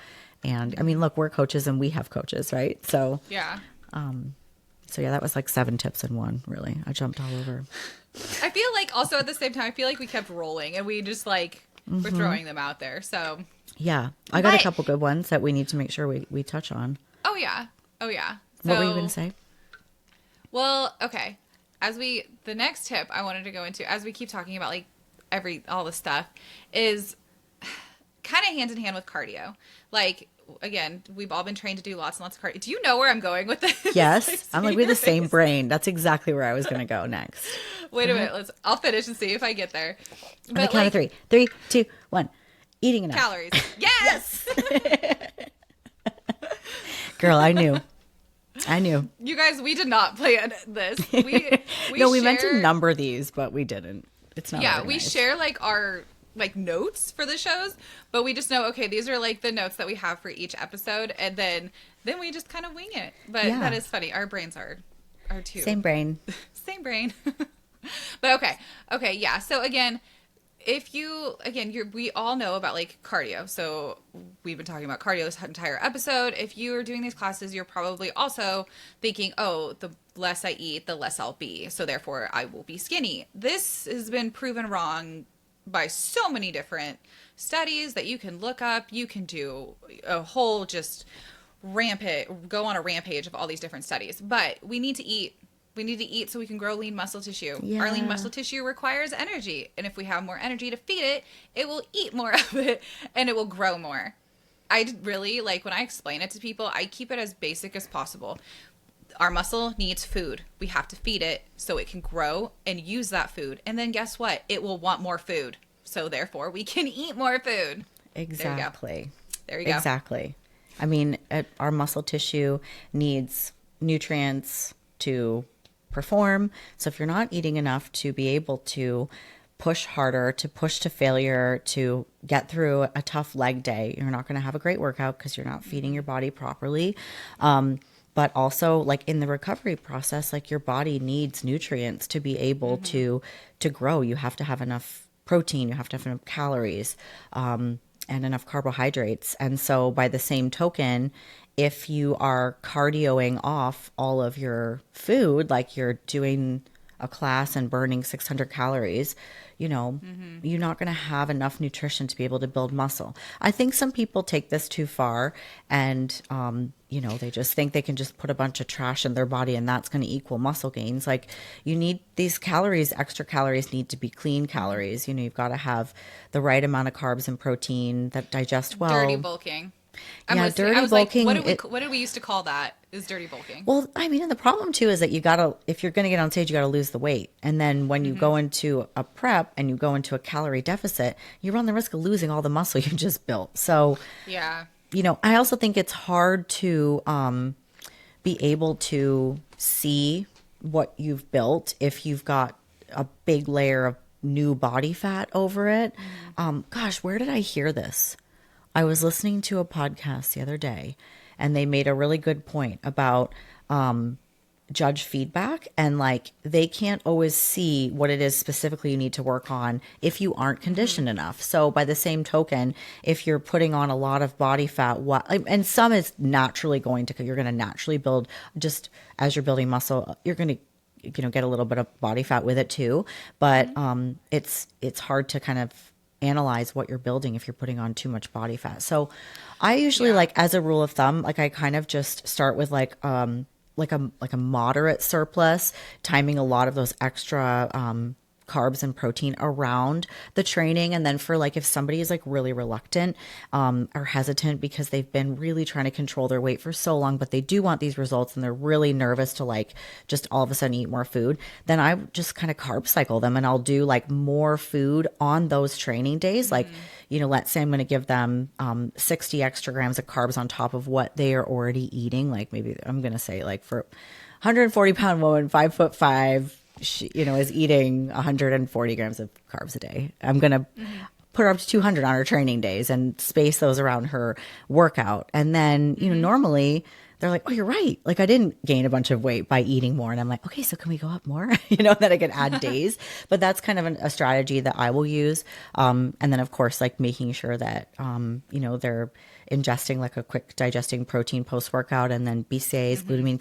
And I mean, look, we're coaches and we have coaches, right? So, that was like 7 tips in one, really. I jumped all over. I feel like also at the same time, I feel like we kept rolling and we just like, we're throwing them out there. So yeah, I got a couple good ones that we need to make sure we touch on. Oh yeah. So, what were you going to say? Well, okay. The next tip I wanted to go into, as we keep talking about like all this stuff, is kind of hand in hand with cardio. Like, again, we've all been trained to do lots and lots of cardio. Do you know where I'm going with this? Yes. I'm like, we have the same brain. That's exactly where I was going to go next. Wait a minute. I'll finish and see if I get there. But on the count of 3. 3, 2, 1. Eating enough. Calories. Yes. Girl, I knew. You guys, we did not plan this. We meant to number these, but we didn't. It's not. Yeah, organized. we share like our like notes for the shows, but we just know, okay, these are like the notes that we have for each episode, and then we just kind of wing it. But that is funny. Our brains are two. Same brain. Same brain. But okay, yeah. So again, we all know about like cardio. So we've been talking about cardio this entire episode. If you are doing these classes, you're probably also thinking, oh, the less I eat, the less I'll be. So therefore I will be skinny. This has been proven wrong by so many different studies that you can look up. You can do a whole go on a rampage of all these different studies. But we need to eat. We need to eat so we can grow lean muscle tissue. Yeah. Our lean muscle tissue requires energy. And if we have more energy to feed it, it will eat more of it and it will grow more. I really, like, when I explain it to people, I keep it as basic as possible. Our muscle needs food. We have to feed it so it can grow and use that food. And then guess what? It will want more food. So therefore, we can eat more food. Exactly. There you go. Exactly. I mean, our muscle tissue needs nutrients to perform. So if you're not eating enough to be able to push harder, to push to failure, to get through a tough leg day, you're not going to have a great workout because you're not feeding your body properly. But also, like, in the recovery process, like, your body needs nutrients to be able to grow. You have to have enough protein, you have to have enough calories, and enough carbohydrates. And so by the same token, if you are cardioing off all of your food, like you're doing a class and burning 600 calories, you're not going to have enough nutrition to be able to build muscle. I think some people take this too far and, they just think they can just put a bunch of trash in their body and that's going to equal muscle gains. Like, you need these calories, extra calories need to be clean calories. You've got to have the right amount of carbs and protein that digest well. Dirty bulking. Dirty bulking. Like, what did we used to call that? Is dirty bulking. Well, I mean, and the problem too is that if you're going to get on stage, you got to lose the weight. And then when you go into a prep and you go into a calorie deficit, you run the risk of losing all the muscle you just built. So, yeah, I also think it's hard to be able to see what you've built if you've got a big layer of new body fat over it. Gosh, where did I hear this? I was listening to a podcast the other day, and they made a really good point about judge feedback, and like, they can't always see what it is specifically you need to work on if you aren't conditioned enough. So by the same token, if you're putting on a lot of body fat, and some is naturally you're going to naturally build, just as you're building muscle, you're going to get a little bit of body fat with it too. But it's hard to kind of analyze what you're building if you're putting on too much body fat. So I usually, like, as a rule of thumb, like, I kind of just start with like a moderate surplus, timing a lot of those extra carbs and protein around the training. And then for, like, if somebody is like really reluctant or hesitant because they've been really trying to control their weight for so long, but they do want these results and they're really nervous to, like, just all of a sudden eat more food, then I just kind of carb cycle them, and I'll do like more food on those training days. Like, let's say I'm going to give them 60 extra grams of carbs on top of what they are already eating. Like, maybe I'm going to say, like, for 140-pound woman, 5'5", she, is eating 140 grams of carbs a day. I'm going to put her up to 200 on her training days and space those around her workout. And then, normally they're like, oh, you're right. Like, I didn't gain a bunch of weight by eating more. And I'm like, okay, so can we go up more? That I can add days. But that's kind of a strategy that I will use. And then, of course, like, making sure that, they're ingesting like a quick digesting protein post-workout, and then BCAAs, glutamine,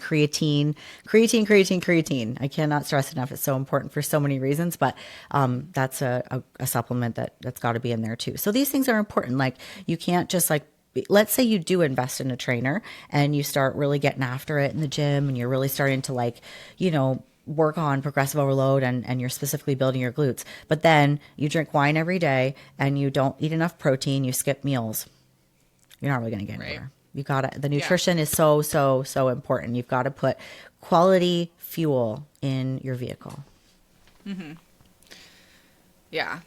creatine. I cannot stress enough. It's so important for so many reasons, but that's a supplement that's got to be in there too. So these things are important. Like, you can't just, like, let's say you do invest in a trainer and you start really getting after it in the gym, and you're really starting to, like, work on progressive overload and you're specifically building your glutes, but then you drink wine every day and you don't eat enough protein, you skip meals, you're not really going to get anywhere. You got to, the nutrition is so, so, so important. You've got to put quality fuel in your vehicle. Mm-hmm. Yeah.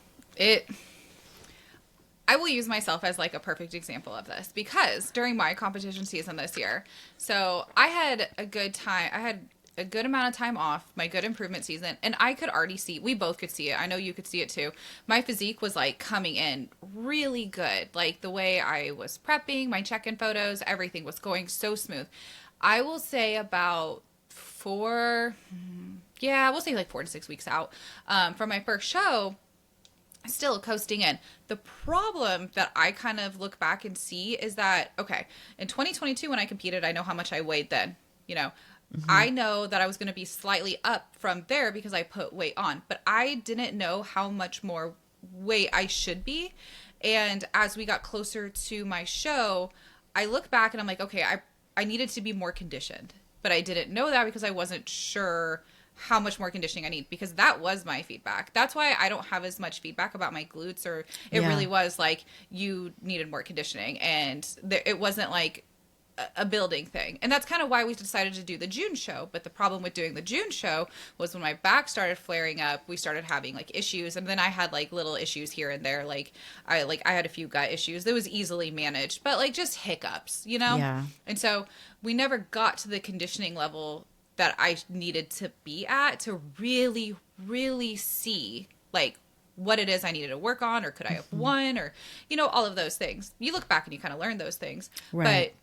I will use myself as like a perfect example of this because during my competition season this year, so I had a good time. I had a good amount of time off, my good improvement season, and I could already see, we both could see it. I know you could see it too. My physique was like coming in really good. Like the way I was prepping, my check-in photos, everything was going so smooth. I will say about we'll say like 4 to 6 weeks out from my first show, still coasting in. The problem that I kind of look back and see is that, okay, in 2022 when I competed, I know how much I weighed then, you know. I know that I was going to be slightly up from there because I put weight on, but I didn't know how much more weight I should be. And as we got closer to my show, I look back and I'm like, okay, I needed to be more conditioned, but I didn't know that because I wasn't sure how much more conditioning I need, because that was my feedback. That's why I don't have as much feedback about my glutes, or it really was like you needed more conditioning, and it wasn't like a building thing. And that's kind of why we decided to do the June show. But the problem with doing the June show was when my back started flaring up, we started having like issues, and then I had like little issues here and there. Like I had a few gut issues that was easily managed, but like just hiccups, you know? Yeah. And so we never got to the conditioning level that I needed to be at to really, really see like what it is I needed to work on, or could I have won, or, you know, all of those things. You look back and you kind of learn those things. Right. But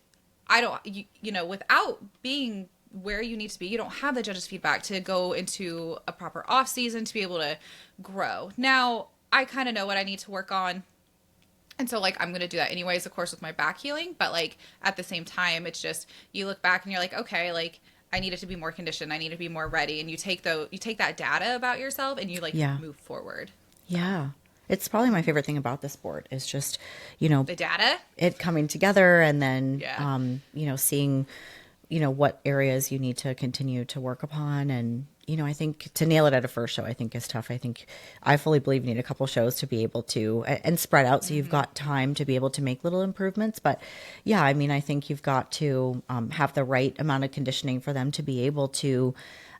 I don't, you know, without being where you need to be, you don't have the judges' feedback to go into a proper off season to be able to grow. Now, I kind of know what I need to work on. And so, like, I'm going to do that anyways, of course, with my back healing. But, like, at the same time, it's just, you look back and you're like, okay, like, I needed to be more conditioned. I need to be more ready. And you take that data about yourself and you, like, move forward. Yeah. It's probably my favorite thing about the sport is just, you know, the data, it coming together, and then, you know, seeing, you know, what areas you need to continue to work upon. And, you know, I think to nail it at a first show, I think is tough. I think I fully believe you need a couple shows to be able to, and spread out so you've got time to be able to make little improvements. But yeah, I mean, I think you've got to have the right amount of conditioning for them to be able to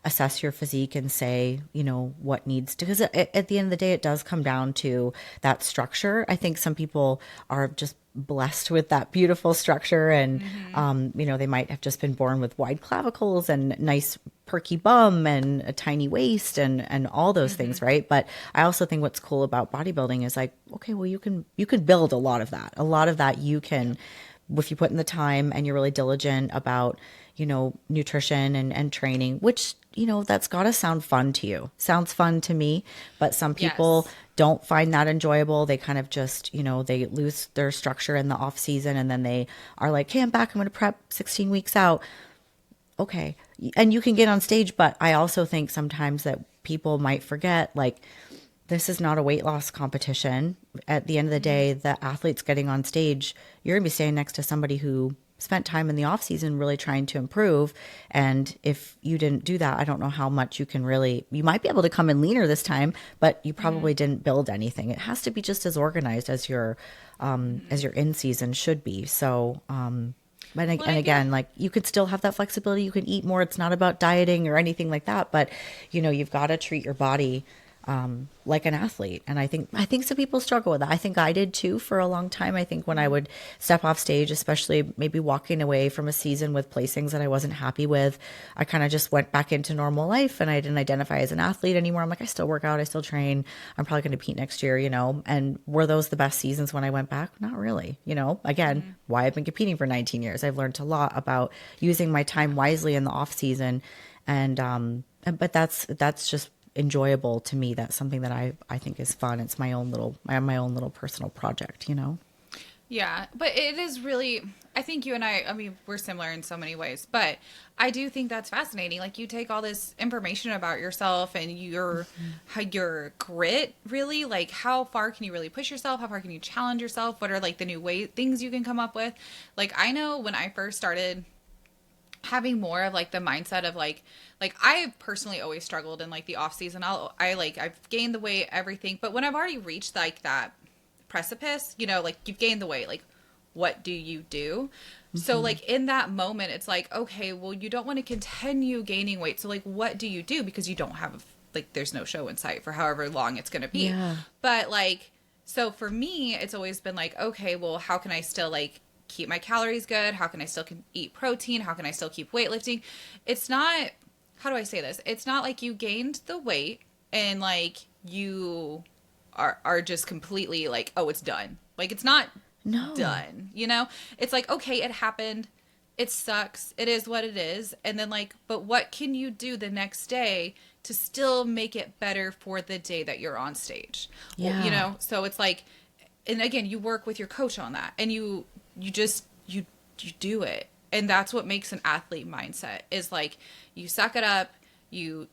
assess your physique and say, you know, what needs to, because at the end of the day, it does come down to that structure. I think some people are just blessed with that beautiful structure, and, you know, they might have just been born with wide clavicles and nice perky bum and a tiny waist and all those things. Right. But I also think what's cool about bodybuilding is like, okay, well, you can build a lot of that you can, if you put in the time and you're really diligent about, you know, nutrition and training, which, you know, that's got to sound fun to you. Sounds fun to me, but some people don't find that enjoyable. They kind of just, you know, they lose their structure in the off season, and then they are like, hey, I'm back. I'm going to prep 16 weeks out. Okay. And you can get on stage, but I also think sometimes that people might forget, like, this is not a weight loss competition. At the end of the day, the athlete's getting on stage. You're going to be standing next to somebody who spent time in the off season really trying to improve. And if you didn't do that, I don't know how much you might be able to come in leaner this time, but you probably didn't build anything. It has to be just as organized as your in season should be. So, and again, like, you could still have that flexibility. You can eat more. It's not about dieting or anything like that, but, you know, you've got to treat your body like an athlete. And I think some people struggle with that. I think I did too for a long time. I think when I would step off stage, especially maybe walking away from a season with placings that I wasn't happy with, I kind of just went back into normal life, and I didn't identify as an athlete anymore. I'm like, I still work out, I still train. I'm probably going to compete next year, you know. And were those the best seasons when I went back? Not really. You know, again, why I've been competing for 19 years. I've learned a lot about using my time wisely in the off season. And, but that's just enjoyable to me. That's something that I think is fun. It's my own little personal project, you know? Yeah, but it is really, I think you and I mean, we're similar in so many ways, but I do think that's fascinating. Like, you take all this information about yourself and your grit, really, like, how far can you really push yourself? How far can you challenge yourself? What are like the new things you can come up with? Like, I know when I first started having more of like the mindset of like I personally always struggled in like the off season. I've gained the weight, everything, but when I've already reached like that precipice, you know, like you've gained the weight, like what do you do? So like in that moment, it's like, okay, well, you don't want to continue gaining weight. So like, what do you do? Because you don't have like, there's no show in sight for however long it's going to be. Yeah. But like, so for me, it's always been like, okay, well, how can I still like keep my calories good? How can I still eat protein? How can I still keep weightlifting? It's not, how do I say this? It's not like you gained the weight and like you are just completely like, oh, it's done. Like it's not done, you know? It's like, okay, it happened. It sucks. It is what it is. And then like, but what can you do the next day to still make it better for the day that you're on stage? Yeah. Well, you know? So it's like, and again, you work with your coach on that and you do it. And that's what makes an athlete mindset is like, you suck it up, you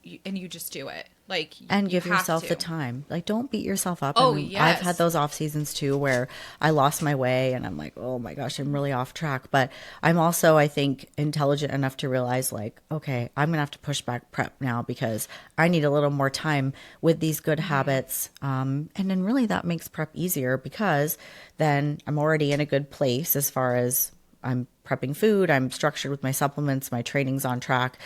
just do it. Like, and give yourself the time. Like, don't beat yourself up. Oh, and yes. I've had those off seasons too, where I lost my way and I'm like, oh my gosh, I'm really off track. But I'm also, I think, intelligent enough to realize like, okay, I'm going to have to push back prep now because I need a little more time with these good habits. And then really that makes prep easier because then I'm already in a good place as far as I'm prepping food. I'm structured with my supplements, my training's on track.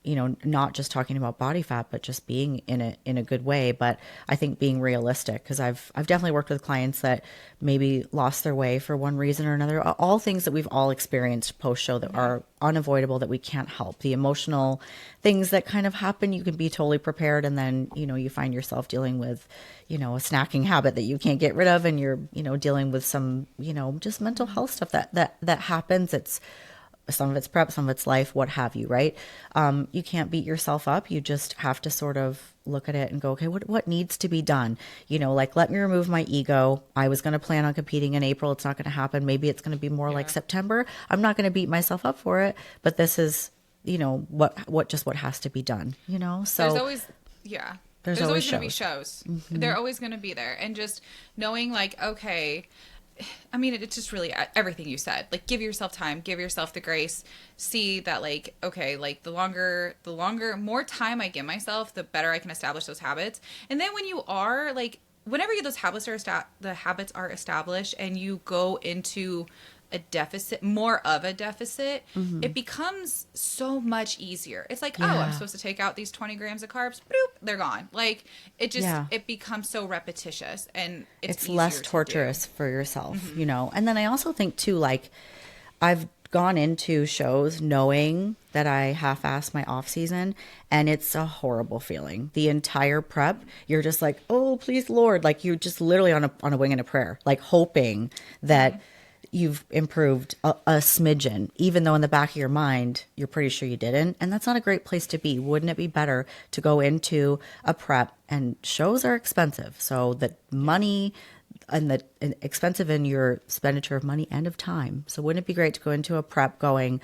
You know, not just talking about body fat, but just being in a good way. But I think being realistic, because I've definitely worked with clients that maybe lost their way for one reason or another. All things that we've all experienced post show that are unavoidable, that we can't help. The emotional things that kind of happen, you can be totally prepared, and then you know you find yourself dealing with, you know, a snacking habit that you can't get rid of, and you're dealing with some just mental health stuff that happens. It's some of it's prep, some of it's life, what have you, right? You can't beat yourself up. You just have to sort of look at it and go, okay, what needs to be done? Like, let me remove my ego. I was going to plan on competing in April. It's not going to happen. Maybe it's going to be more like September. I'm not going to beat myself up for it, but this is, what has to be done, So there's always, there's always going to be shows. They're always going to be there. And just knowing like, okay, I mean, it's just really everything you said. Like, give yourself time, give yourself the grace. See that, like, okay, like more time I give myself, the better I can establish those habits. And then when you are like, whenever those habits are established, and you go into more of a deficit, it becomes so much easier. It's like, oh, I'm supposed to take out these 20 grams of carbs, boop, they're gone. Like, it just, it becomes so repetitious, and it's less torturous for yourself, And then I also think too, like, I've gone into shows knowing that I half-assed my off season, and it's a horrible feeling. The entire prep, you're just like, oh, please, Lord. Like, you're just literally on a wing and a prayer, like hoping that you've improved a smidgen, even though in the back of your mind, you're pretty sure you didn't. And that's not a great place to be. Wouldn't it be better to go into a prep, and shows are expensive. So the money and expensive in your expenditure of money and of time. So wouldn't it be great to go into a prep going,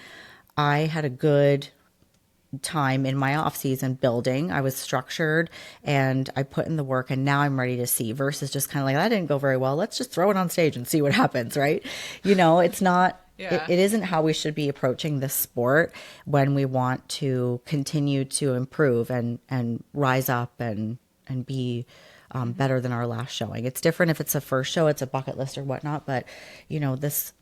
I had a good time in my off season building. I was structured and I put in the work, and now I'm ready to see, versus just kind of like, that didn't go very well. Let's just throw it on stage and see what happens. Right. It's not, it isn't how we should be approaching this sport when we want to continue to improve and rise up and be better than our last showing. It's different if it's a first show, it's a bucket list or whatnot. But this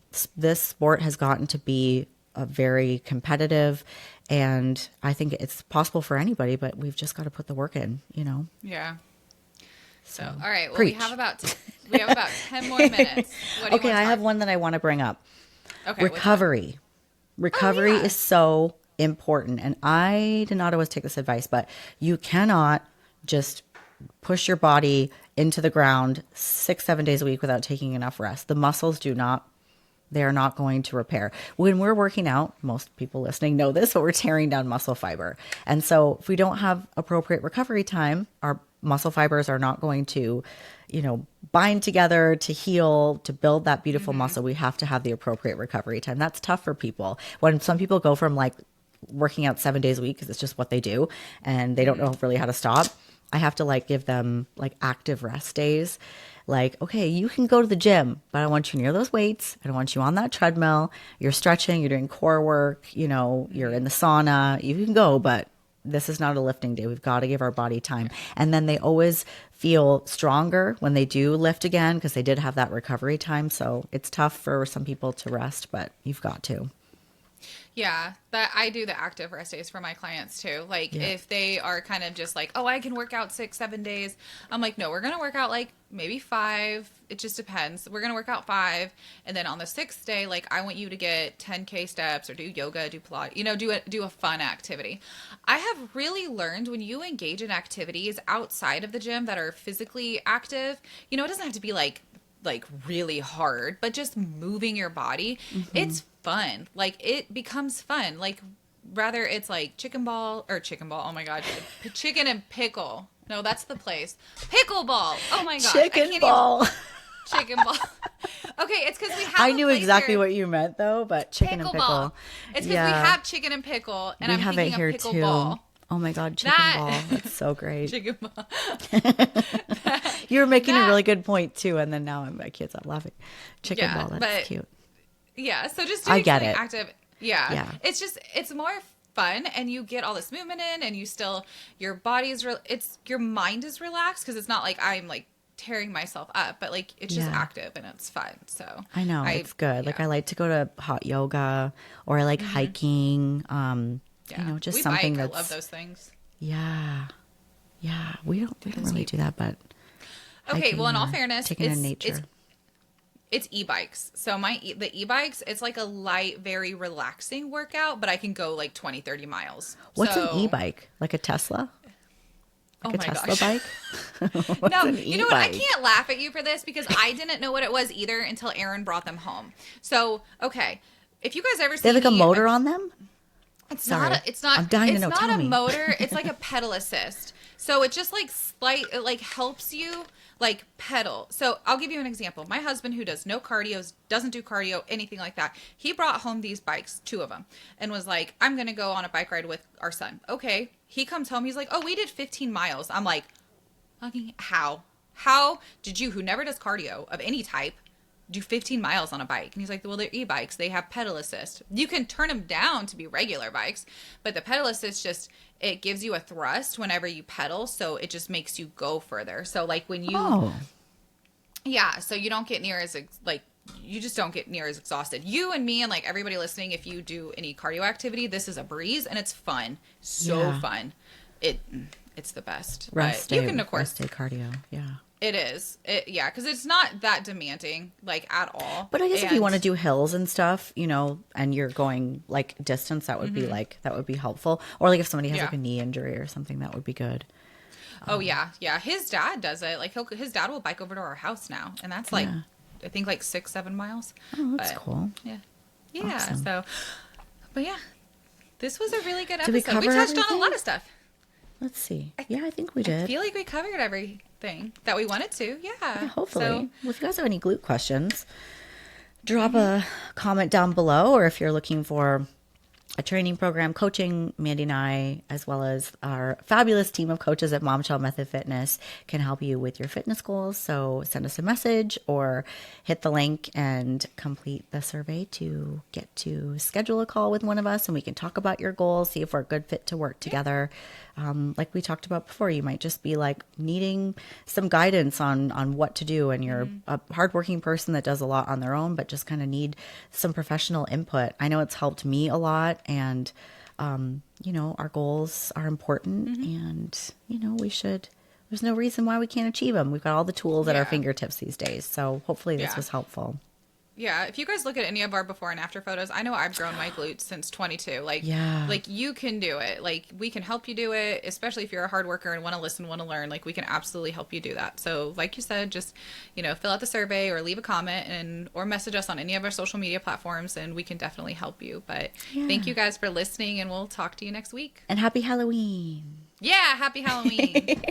sport has gotten to be a very competitive, and I think it's possible for anybody, but we've just got to put the work in, Yeah. So, all right. Well, preach. we have about 10 more minutes. What do you I have one that I want to bring up. Okay. Recovery. Recovery is so important. And I did not always take this advice, but you cannot just push your body into the ground 6-7 days a week without taking enough rest. The muscles they are not going to repair. When we're working out, most people listening know this, but we're tearing down muscle fiber. And so if we don't have appropriate recovery time, our muscle fibers are not going to, bind together to heal, to build that beautiful muscle. We have to have the appropriate recovery time. That's tough for people. When some people go from like working out 7 days a week because it's just what they do and they don't know really how to stop, I have to like give them like active rest days. like, okay, you can go to the gym, but I want you near those weights. I don't want you on that treadmill. You're stretching, you're doing core work, you're in the sauna. You can go, but this is not a lifting day. We've got to give our body time. And then they always feel stronger when they do lift again because they did have that recovery time. So it's tough for some people to rest, but you've got to. Yeah, that I do the active rest days for my clients too. Like if they are kind of just like, oh, I can work out 6-7 days. I'm like, no, we're going to work out like maybe 5. It just depends. We're going to work out 5. And then on the 6th day, like I want you to get 10K steps or do yoga, do Pilates, do a fun activity. I have really learned when you engage in activities outside of the gym that are physically active, it doesn't have to be like really hard, but just moving your body, it's fun. Like it becomes fun. Like rather it's like chicken ball. Oh my God. Chicken and pickle. No, that's the place. Pickleball. Oh my God. Chicken ball. Chicken ball. Okay. It's because we have, I knew exactly what you meant though, but chicken and pickle. It's because we have chicken and pickle and I'm thinking of pickleball. Oh my God, chicken ball. That's so great. Chicken ball. You were making a really good point too, and then now my kids are laughing. Chicken ball, that's cute. Yeah, so just doing something active. Yeah. It's more fun and you get all this movement in and you still, your body's, your mind is relaxed because it's not like I'm like tearing myself up, but like it's just active and it's fun. So I know, it's good. Yeah. Like I like to go to hot yoga or I like hiking. Just something that's. I love those things. Yeah. We don't really do that, but. Okay, well, in all fairness, taking in nature. It's e-bikes. So the e-bikes, it's like a light, very relaxing workout, but I can go like 20, 30 miles. What's an e-bike? Like a Tesla? Like a Tesla bike? No, you know what? I can't laugh at you for this because I didn't know what it was either until Aaron brought them home. So, okay. If you guys ever see they have like a motor on them? It's not. I'm dying to know. It's not a motor. It's like a pedal assist. So it just like it like helps you like pedal. So I'll give you an example. My husband, who does no cardio, doesn't do cardio, anything like that. He brought home these bikes, 2 of them, and was like, "I'm gonna go on a bike ride with our son." Okay. He comes home. He's like, "Oh, we did 15 miles." I'm like, "Fucking how? How did you, who never does cardio of any type, do 15 miles on a bike?" And he's like, "Well, they're e-bikes. They have pedal assist. You can turn them down to be regular bikes, but the pedal assist just, it gives you a thrust whenever you pedal. So it just makes you go further. So like when you, so you don't get near as you just don't get near as exhausted. You and me and like everybody listening, if you do any cardio activity, this is a breeze and it's fun. So fun. It's the best. Rest day cardio. Yeah. It is. Because it's not that demanding, like, at all. But I guess if you want to do hills and stuff, and you're going, like, distance, that would be, like, that would be helpful. Or, like, if somebody has, like, a knee injury or something, that would be good. Yeah. His dad does it. Like, his dad will bike over to our house now. And that's, like, I think, like, 6-7 miles. Oh, that's cool. Yeah. Yeah, awesome. So, but, yeah. This was a really good episode. We touched on a lot of stuff. Let's see. I think we did. I feel like we covered everything that we wanted to. Yeah. Hopefully. Well, if you guys have any glute questions, drop a comment down below. Or if you're looking for a training program, coaching, Mandy and I, as well as our fabulous team of coaches at Momshell Method Fitness, can help you with your fitness goals. So send us a message or hit the link and complete the survey to get to schedule a call with one of us, and we can talk about your goals, see if we're a good fit to work together. Like we talked about before, you might just be like needing some guidance on what to do, and you're a hardworking person that does a lot on their own, but just kind of need some professional input. I know it's helped me a lot, and our goals are important, and there's no reason why we can't achieve them. We've got all the tools at our fingertips these days, so hopefully this was helpful. Yeah, if you guys look at any of our before and after photos, I know I've grown my glutes since 22. Like you can do it. Like, we can help you do it, especially if you're a hard worker and want to listen, want to learn. Like, we can absolutely help you do that. So, like you said, just, fill out the survey or leave a comment or message us on any of our social media platforms, and we can definitely help you. But thank you guys for listening, and we'll talk to you next week. And happy Halloween. Yeah, happy Halloween.